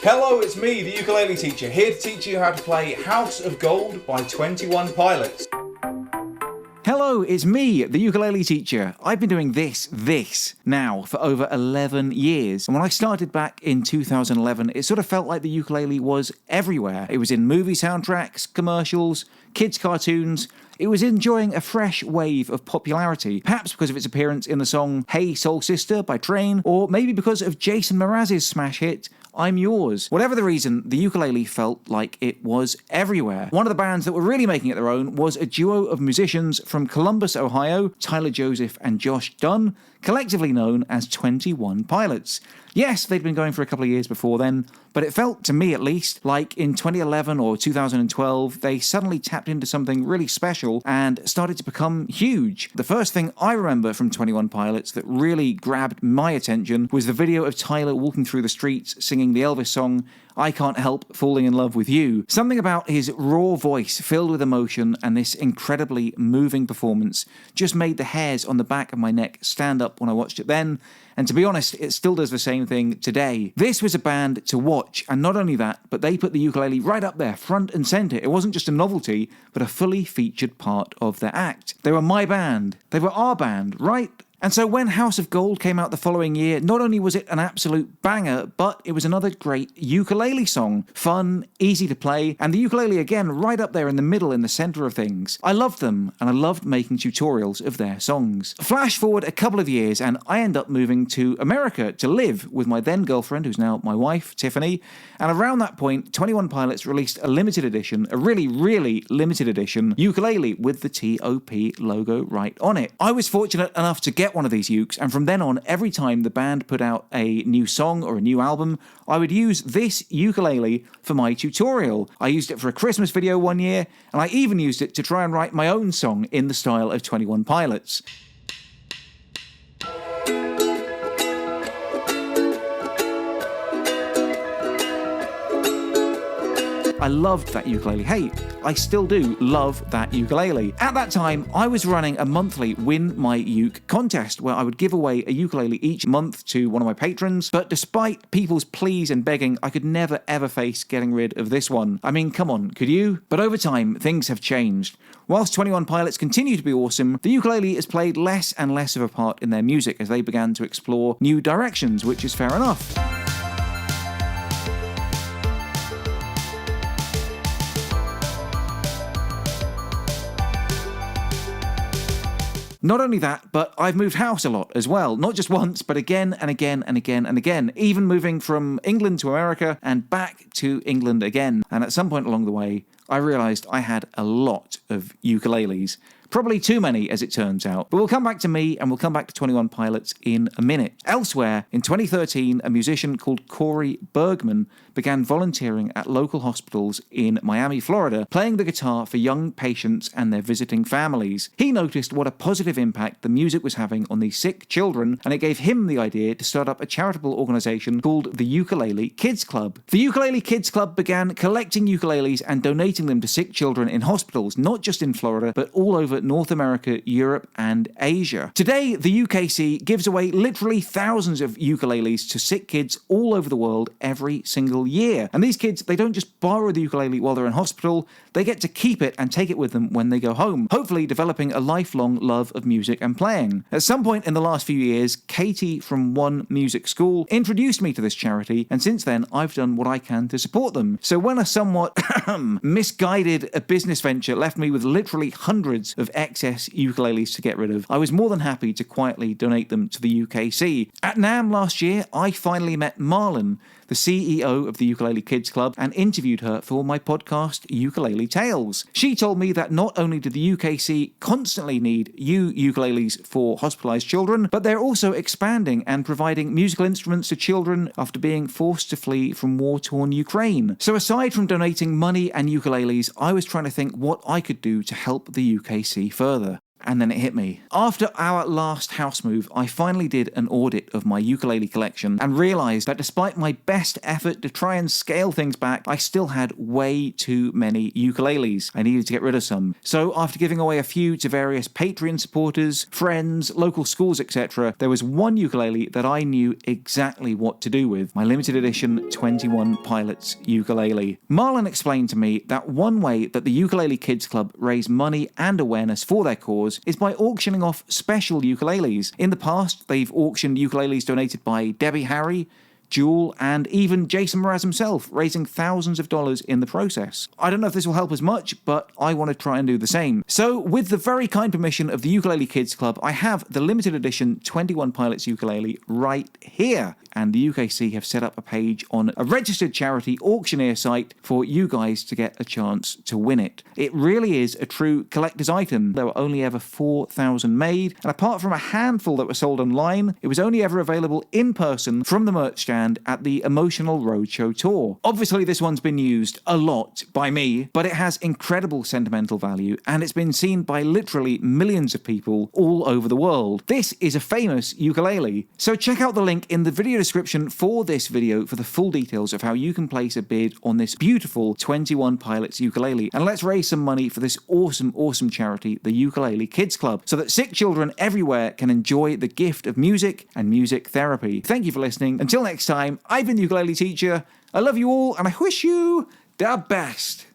Hello, it's me, the ukulele teacher, here to teach you how to play House of Gold by 21 Pilots. Hello, it's me, the ukulele teacher. I've been doing this now for over 11 years. And when I started back in 2011, it sort of felt like the ukulele was everywhere. It was in movie soundtracks, commercials, kids' cartoons. It was enjoying a fresh wave of popularity, perhaps because of its appearance in the song Hey Soul Sister by Train, or maybe because of Jason Mraz's smash hit I'm Yours. Whatever the reason, the ukulele felt like it was everywhere. One of the bands that were really making it their own was a duo of musicians from Columbus, Ohio, Tyler Joseph and Josh Dunn, collectively known as 21 Pilots. Yes, they'd been going for a couple of years before then, but it felt, to me at least, like in 2011 or 2012, they suddenly tapped into something really special and started to become huge. The first thing I remember from 21 Pilots that really grabbed my attention was the video of Tyler walking through the streets singing the Elvis song, I Can't Help Falling in Love with You. Something about his raw voice filled with emotion and this incredibly moving performance just made the hairs on the back of my neck stand up when I watched it then, and to be honest, it still does the same thing today. This was a band to watch, and not only that, but they put the ukulele right up there, front and centre. It wasn't just a novelty, but a fully featured part of their act. They were my band. They were our band, right? And so when House of Gold came out the following year, not only was it an absolute banger, but it was another great ukulele song. Fun, easy to play, and the ukulele again right up there in the middle, in the centre of things. I loved them, and I loved making tutorials of their songs. Flash forward a couple of years, and I end up moving to America to live with my then girlfriend, who's now my wife, Tiffany. And around that point, 21 Pilots released a limited edition, a really, really limited edition ukulele with the T.O.P. logo right on it. I was fortunate enough to get one of these ukes, and from then on, every time the band put out a new song or a new album, I would use this ukulele for my tutorial. I used it for a Christmas video one year, and I even used it to try and write my own song in the style of 21 Pilots. I loved that ukulele. Hey, I still do love that ukulele. At that time, I was running a monthly Win My Uke contest where I would give away a ukulele each month to one of my patrons, but despite people's pleas and begging, I could never ever face getting rid of this one. I mean, come on, could you? But over time, things have changed. Whilst 21 Pilots continue to be awesome, the ukulele has played less and less of a part in their music as they began to explore new directions, which is fair enough. Not only that, but I've moved house a lot as well. Not just once, but again and again and again and again. Even moving from England to America and back to England again. And at some point along the way, I realised I had a lot of ukuleles. Probably too many, as it turns out. But we'll come back to me, and we'll come back to 21 Pilots in a minute. Elsewhere, in 2013, a musician called Corey Bergman began volunteering at local hospitals in Miami, Florida, playing the guitar for young patients and their visiting families. He noticed what a positive impact the music was having on these sick children, and it gave him the idea to start up a charitable organisation called the Ukulele Kids Club. The Ukulele Kids Club began collecting ukuleles and donating them to sick children in hospitals, not just in Florida, but all over North America, Europe, and Asia. Today, the UKC gives away literally thousands of ukuleles to sick kids all over the world every single year. And these kids, they don't just borrow the ukulele while they're in hospital, they get to keep it and take it with them when they go home, hopefully developing a lifelong love of music and playing. At some point in the last few years, Katie from One Music School introduced me to this charity, and since then, I've done what I can to support them. So when a somewhat misguided business venture left me with literally hundreds of excess ukuleles to get rid of, I was more than happy to quietly donate them to the UKC. At NAMM last year, I finally met Marlon, the CEO of the Ukulele Kids Club, and interviewed her for my podcast, Ukulele Tales. She told me that not only do the UKC constantly need ukuleles for hospitalised children, but they're also expanding and providing musical instruments to children after being forced to flee from war-torn Ukraine. So aside from donating money and ukuleles, I was trying to think what I could do to help the UKC further. and then it hit me. After our last house move, I finally did an audit of my ukulele collection and realised that despite my best effort to try and scale things back, I still had way too many ukuleles. I needed to get rid of some. So after giving away a few to various Patreon supporters, friends, local schools, etc., there was one ukulele that I knew exactly what to do with, my limited edition 21 Pilots ukulele. Marlon explained to me that one way that the Ukulele Kids Club raise money and awareness for their cause is by auctioning off special ukuleles. In the past, they've auctioned ukuleles donated by Debbie Harry, Jewel, and even Jason Mraz himself, raising thousands of dollars in the process. I don't know if this will help as much, but I want to try and do the same. So, with the very kind permission of the Ukulele Kids Club, I have the limited edition 21 Pilots ukulele right here. And the UKC have set up a page on a registered charity auctioneer site for you guys to get a chance to win it. It really is a true collector's item. There were only ever 4,000 made, and apart from a handful that were sold online, it was only ever available in person from the merch stand at the Emotional Roadshow tour. Obviously, this one's been used a lot by me, but it has incredible sentimental value, and it's been seen by literally millions of people all over the world. This is a famous ukulele, so check out the link in the video description for this video for the full details of how you can place a bid on this beautiful 21 Pilots ukulele, and let's raise some money for this awesome charity, the Ukulele Kids Club, so that sick children everywhere can enjoy the gift of music and music therapy. Thank you for listening. Until next time, I've been the ukulele teacher. I love you all, and I wish you the best.